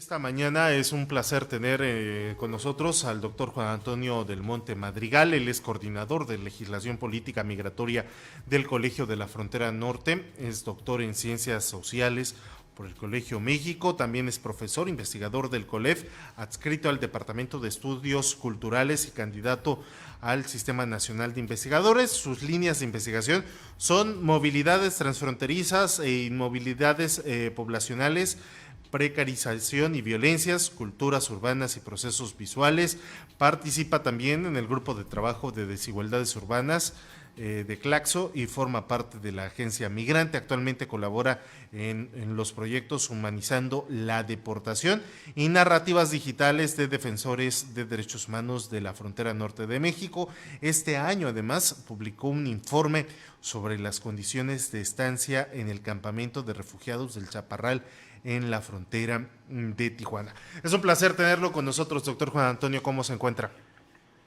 Esta mañana es un placer tener con nosotros al doctor Juan Antonio del Monte Madrigal. Él es coordinador de legislación política migratoria del Colegio de la Frontera Norte, es doctor en ciencias sociales por el Colegio México, también es profesor investigador del COLEF, adscrito al Departamento de Estudios Culturales y candidato al Sistema Nacional de Investigadores. Sus líneas de investigación son movilidades transfronterizas e inmovilidades poblacionales, precarización y violencias, culturas urbanas y procesos visuales. Participa también en el grupo de trabajo de desigualdades urbanas de Claxo y forma parte de la agencia migrante. Actualmente colabora en los proyectos Humanizando la Deportación y Narrativas Digitales de Defensores de Derechos Humanos de la Frontera Norte de México. Este año además publicó un informe sobre las condiciones de estancia en el campamento de refugiados del Chaparral en la frontera de Tijuana. Es un placer tenerlo con nosotros, doctor Juan Antonio. ¿Cómo se encuentra?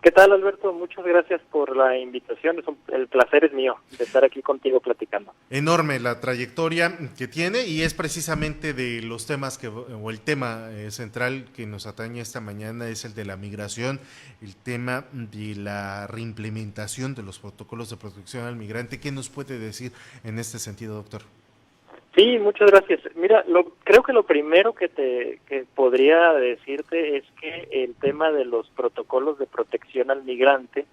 ¿Qué tal, Alberto? Muchas gracias por la invitación. El placer es mío de estar aquí contigo platicando. Enorme la trayectoria que tiene y es precisamente de los temas o el tema central que nos atañe esta mañana es el de la migración, el tema de la reimplementación de los protocolos de protección al migrante. ¿Qué nos puede decir en este sentido, doctor? Sí, muchas gracias. Mira, creo que lo primero que podría decirte es que el tema de los protocolos de protección al migrante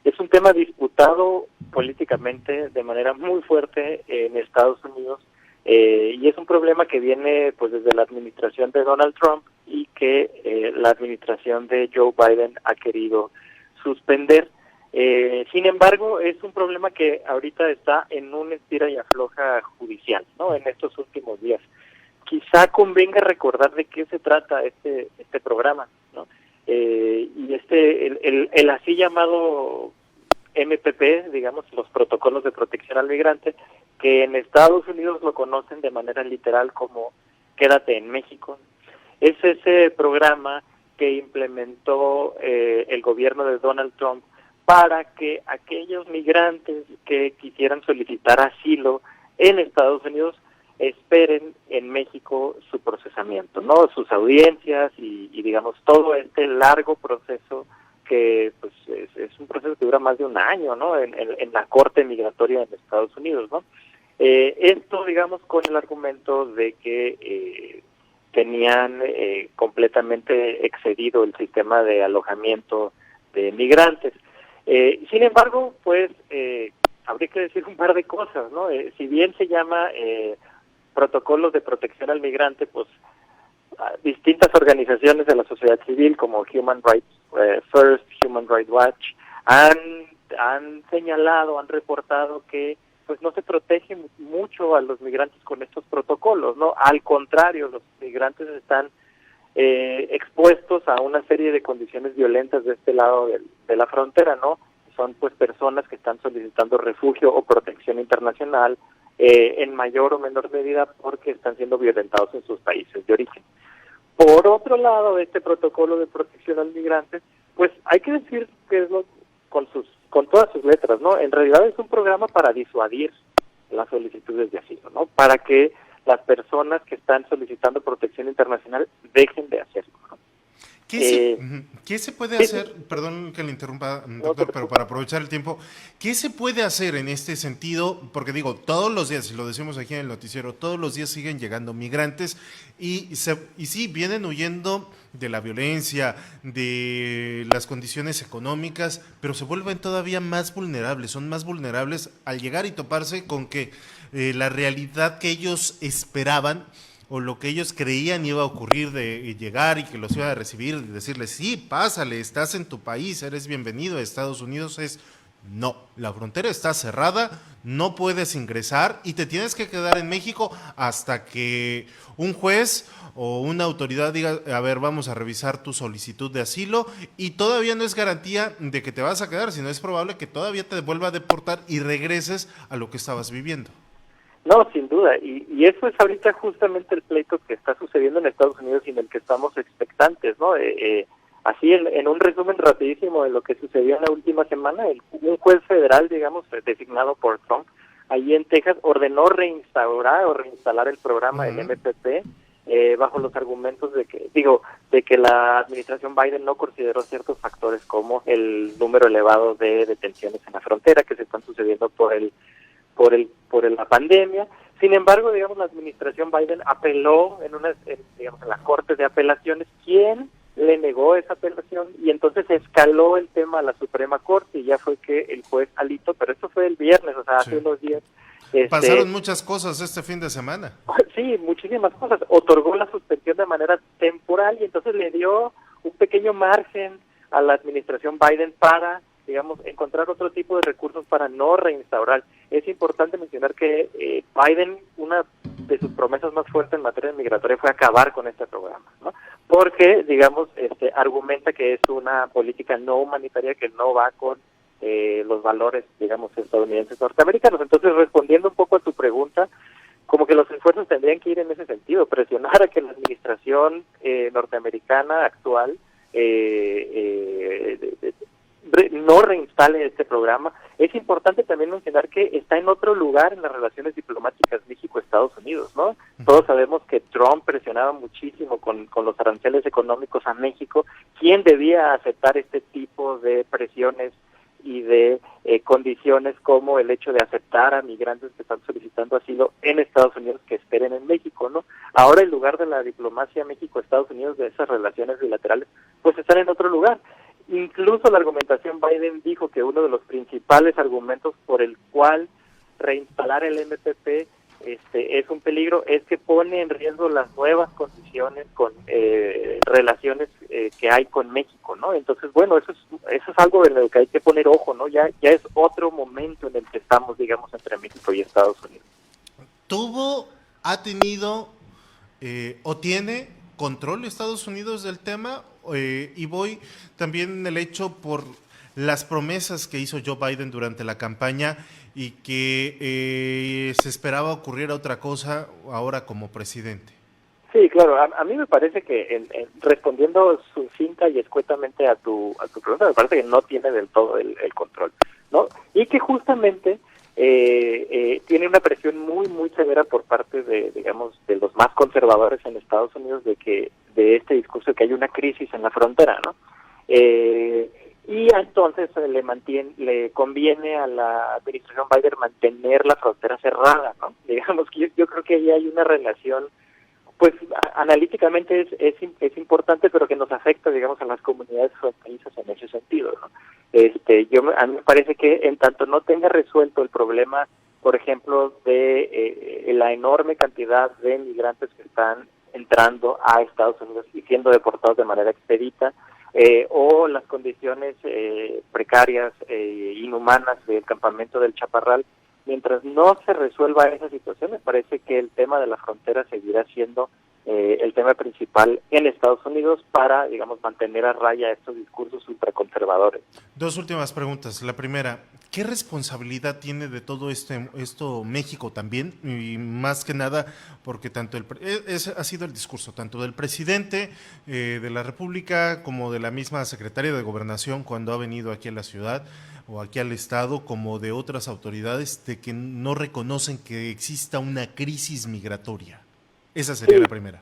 es un tema disputado políticamente de manera muy fuerte en Estados Unidos y es un problema que viene pues desde la administración de Donald Trump y que la administración de Joe Biden ha querido suspender. Sin embargo, es un problema que ahorita está en un estira y afloja judicial, ¿no? En estos últimos días. Quizá convenga recordar de qué se trata este programa, ¿no? Y el así llamado MPP, digamos, los protocolos de protección al migrante, que en Estados Unidos lo conocen de manera literal como Quédate en México, es ese programa que implementó el gobierno de Donald Trump para que aquellos migrantes que quisieran solicitar asilo en Estados Unidos esperen en México su procesamiento, ¿no? Sus audiencias y digamos todo este largo proceso que pues es un proceso que dura más de un año, ¿no? En la Corte Migratoria en Estados Unidos, ¿no? Esto, digamos, con el argumento de que tenían completamente excedido el sistema de alojamiento de migrantes. Sin embargo, pues habría que decir un par de cosas, ¿no? Si bien se llama protocolos de protección al migrante, pues distintas organizaciones de la sociedad civil como Human Rights First, Human Rights Watch, han señalado, han reportado que pues no se protege mucho a los migrantes con estos protocolos, ¿no? Al contrario, los migrantes están expuestos a una serie de condiciones violentas de este lado de la frontera, ¿no? Son pues personas que están solicitando refugio o protección internacional en mayor o menor medida porque están siendo violentados en sus países de origen. Por otro lado, este protocolo de protección al migrante, pues hay que decir que es con todas sus letras, ¿no? En realidad es un programa para disuadir las solicitudes de asilo, ¿no? Para que las personas que están solicitando protección internacional dejen de hacerlo, ¿no? ¿Qué se puede hacer? Perdón que le interrumpa, doctor, pero para aprovechar el tiempo, ¿qué se puede hacer en este sentido? Porque digo, todos los días, y lo decimos aquí en el noticiero, todos los días siguen llegando migrantes y sí, vienen huyendo de la violencia, de las condiciones económicas, pero se vuelven todavía más vulnerables, son más vulnerables al llegar y toparse con que la realidad que ellos esperaban o lo que ellos creían iba a ocurrir de llegar y que los iba a recibir y decirles, sí, pásale, estás en tu país, eres bienvenido a Estados Unidos, es no, la frontera está cerrada, no puedes ingresar y te tienes que quedar en México hasta que un juez o una autoridad diga, a ver, vamos a revisar tu solicitud de asilo y todavía no es garantía de que te vas a quedar, sino es probable que todavía te vuelva a deportar y regreses a lo que estabas viviendo. No, sin duda, y eso es ahorita justamente el pleito que está sucediendo en Estados Unidos y en el que estamos expectantes, ¿no? Así, en un resumen rapidísimo de lo que sucedió en la última semana, un juez federal, digamos, designado por Trump, allí en Texas, ordenó reinstalar el programa del MPP bajo los argumentos de que la administración Biden no consideró ciertos factores como el número elevado de detenciones en la frontera que se están sucediendo por la pandemia. Sin embargo, digamos, la administración Biden apeló en las cortes de apelaciones. ¿Quién le negó esa apelación? Y entonces escaló el tema a la Suprema Corte y ya fue que el juez Alito, pero esto fue el viernes, o sea, hace unos días. Pasaron muchas cosas este fin de semana. Sí, muchísimas cosas. Otorgó la suspensión de manera temporal y entonces le dio un pequeño margen a la administración Biden para, digamos, encontrar otro tipo de recursos para no reinstaurar. Es importante mencionar que Biden, una de sus promesas más fuertes en materia migratoria fue acabar con este programa, ¿no? Porque, digamos, argumenta que es una política no humanitaria que no va con los valores, digamos, estadounidenses norteamericanos. Entonces, respondiendo un poco a tu pregunta, como que los esfuerzos tendrían que ir en ese sentido, presionar a que la administración norteamericana actual no reinstale este programa. Es importante también mencionar que está en otro lugar en las relaciones diplomáticas México-Estados Unidos, ¿no? Todos sabemos que Trump presionaba muchísimo con los aranceles económicos a México. ¿Quién debía aceptar este tipo de presiones y de condiciones como el hecho de aceptar a migrantes que están solicitando asilo en Estados Unidos que esperen en México, ¿no? Ahora el lugar de la diplomacia México-Estados Unidos, de esas relaciones bilaterales, pues están en otro lugar. Incluso la argumentación Biden dijo que uno de los principales argumentos por el cual reinstalar el MPP es un peligro, es que pone en riesgo las nuevas condiciones con relaciones que hay con México, ¿no? Entonces, bueno, eso es algo en lo que hay que poner ojo, ¿no? Ya es otro momento en el que estamos, digamos, entre México y Estados Unidos. ¿Ha tenido o tiene control Estados Unidos del tema? Y voy también el hecho por las promesas que hizo Joe Biden durante la campaña y que se esperaba ocurriera otra cosa ahora como presidente. Sí, claro. A mí me parece que respondiendo sucinta y escuetamente a tu pregunta, me parece que no tiene del todo el control, ¿no? Y que justamente tiene una presión muy severa por parte de, digamos, de los más conservadores en Estados Unidos de este discurso de que hay una crisis en la frontera, ¿no? Y entonces le conviene a la administración Biden mantener la frontera cerrada, ¿no? Digamos que yo creo que ahí hay una relación, pues analíticamente es importante, pero que nos afecta, digamos, a las comunidades fronterizas en ese sentido, ¿no? A mí me parece que en tanto no tenga resuelto el problema, por ejemplo, de la enorme cantidad de migrantes que están entrando a Estados Unidos y siendo deportados de manera expedita, o las condiciones precarias, inhumanas del campamento del Chaparral, mientras no se resuelva esa situación, me parece que el tema de la frontera seguirá siendo el tema principal en Estados Unidos para, digamos, mantener a raya estos discursos ultraconservadores. Dos últimas preguntas. La primera, ¿qué responsabilidad tiene de todo esto México también? Y más que nada, porque tanto ha sido el discurso tanto del presidente de la República como de la misma secretaria de Gobernación cuando ha venido aquí a la ciudad o aquí al estado, como de otras autoridades, de que no reconocen que exista una crisis migratoria. Esa sería la primera.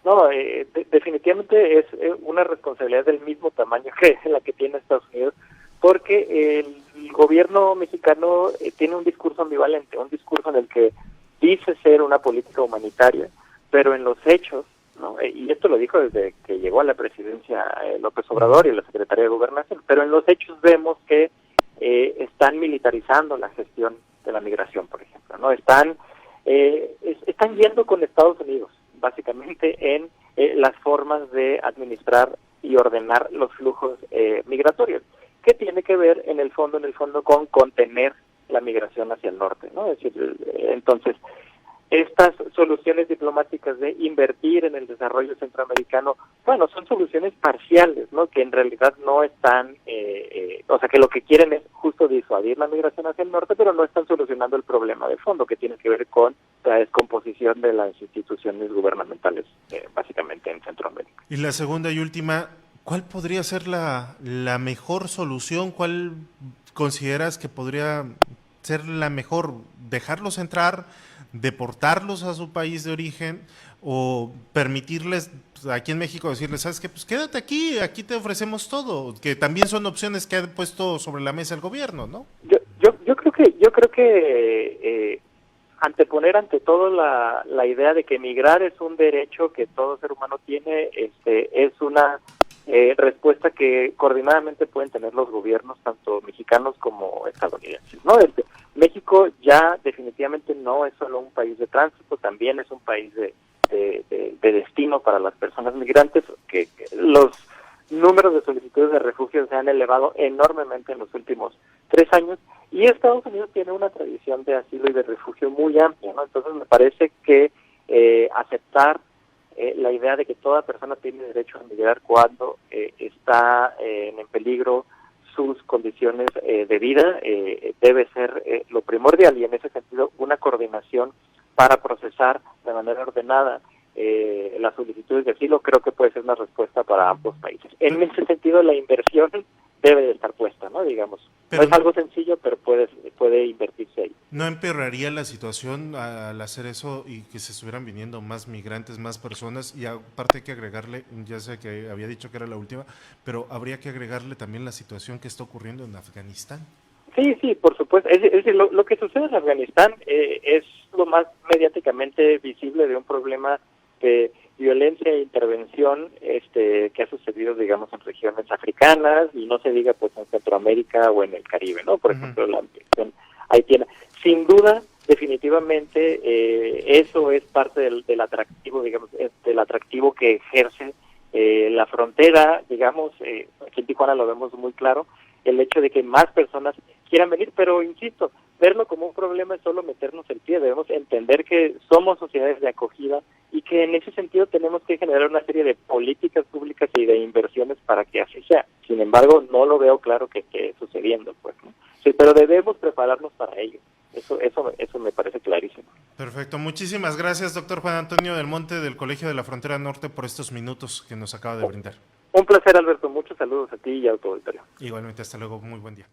No, definitivamente es una responsabilidad del mismo tamaño que la que tiene Estados Unidos, porque el gobierno mexicano tiene un discurso ambivalente, un discurso en el que dice ser una política humanitaria, pero en los hechos, ¿no? Y esto lo dijo desde que llegó a la presidencia López Obrador y la Secretaría de Gobernación, pero en los hechos vemos que están militarizando la gestión de la migración, por ejemplo, ¿no? Están yendo con Estados Unidos, básicamente, en las formas de administrar y ordenar los flujos migratorios, que tiene que ver en el fondo con contener la migración hacia el norte, ¿no? Es decir, entonces, estas soluciones diplomáticas de invertir en el desarrollo centroamericano, bueno, son soluciones parciales, ¿no? Que en realidad no están, o sea, que lo que quieren es justo disuadir la migración hacia el norte, pero no están solucionando el problema de fondo, que tiene que ver con la descomposición de las instituciones gubernamentales, básicamente en Centroamérica. Y la segunda y última, ¿cuál podría ser la mejor solución? ¿Cuál consideras que podría ser la mejor? ¿Dejarlos entrar, deportarlos a su país de origen o permitirles aquí en México decirles, ¿sabes qué? Pues quédate aquí te ofrecemos todo, que también son opciones que ha puesto sobre la mesa el gobierno, ¿no? Yo creo que anteponer ante todo la idea de que emigrar es un derecho que todo ser humano tiene, es una respuesta que coordinadamente pueden tener los gobiernos, tanto mexicanos como estadounidenses, ¿no? México ya definitivamente no es solo un país de tránsito, también es un país de destino para las personas migrantes, que los números de solicitudes de refugio se han elevado enormemente en los últimos 3 años, y Estados Unidos tiene una tradición de asilo y de refugio muy amplia, ¿no? Entonces me parece que aceptar la idea de que toda persona tiene derecho a emigrar cuando está en peligro sus condiciones de vida debe ser lo primordial, y en ese sentido una coordinación para procesar de manera ordenada las solicitudes de asilo creo que puede ser una respuesta para ambos países. En ese sentido la inversión debe de estar puesta, ¿no? Digamos, no es algo sencillo, pero puede invertirse ahí. ¿No empeoraría la situación al hacer eso y que se estuvieran viniendo más migrantes, más personas? Y aparte hay que agregarle, ya sé que había dicho que era la última, pero habría que agregarle también la situación que está ocurriendo en Afganistán. Sí, por supuesto. Es decir, lo que sucede en Afganistán es lo más mediáticamente visible de un problema de violencia e intervención que ha sucedido, digamos, en regiones africanas, y no se diga pues en Centroamérica o en el Caribe, ¿no? Por ejemplo, la cuestión haitiana. Sin duda, definitivamente, eso es parte del atractivo, digamos, del atractivo que ejerce la frontera, digamos, aquí en Tijuana lo vemos muy claro, el hecho de que más personas quieran venir, pero insisto, verlo como un problema es solo meternos el pie. Debemos entender que somos sociedades de acogida y que en ese sentido tenemos que generar una serie de políticas públicas y de inversiones para que así sea. Sin embargo, no lo veo claro que esté sucediendo, pues, ¿no? Sí, pero debemos prepararnos para ello. Eso me parece clarísimo. Perfecto. Muchísimas gracias, doctor Juan Antonio del Monte del Colegio de la Frontera Norte, por estos minutos que nos acaba de brindar. Un placer, Alberto. Muchos saludos a ti y a tu auditorio. Igualmente, hasta luego. Muy buen día.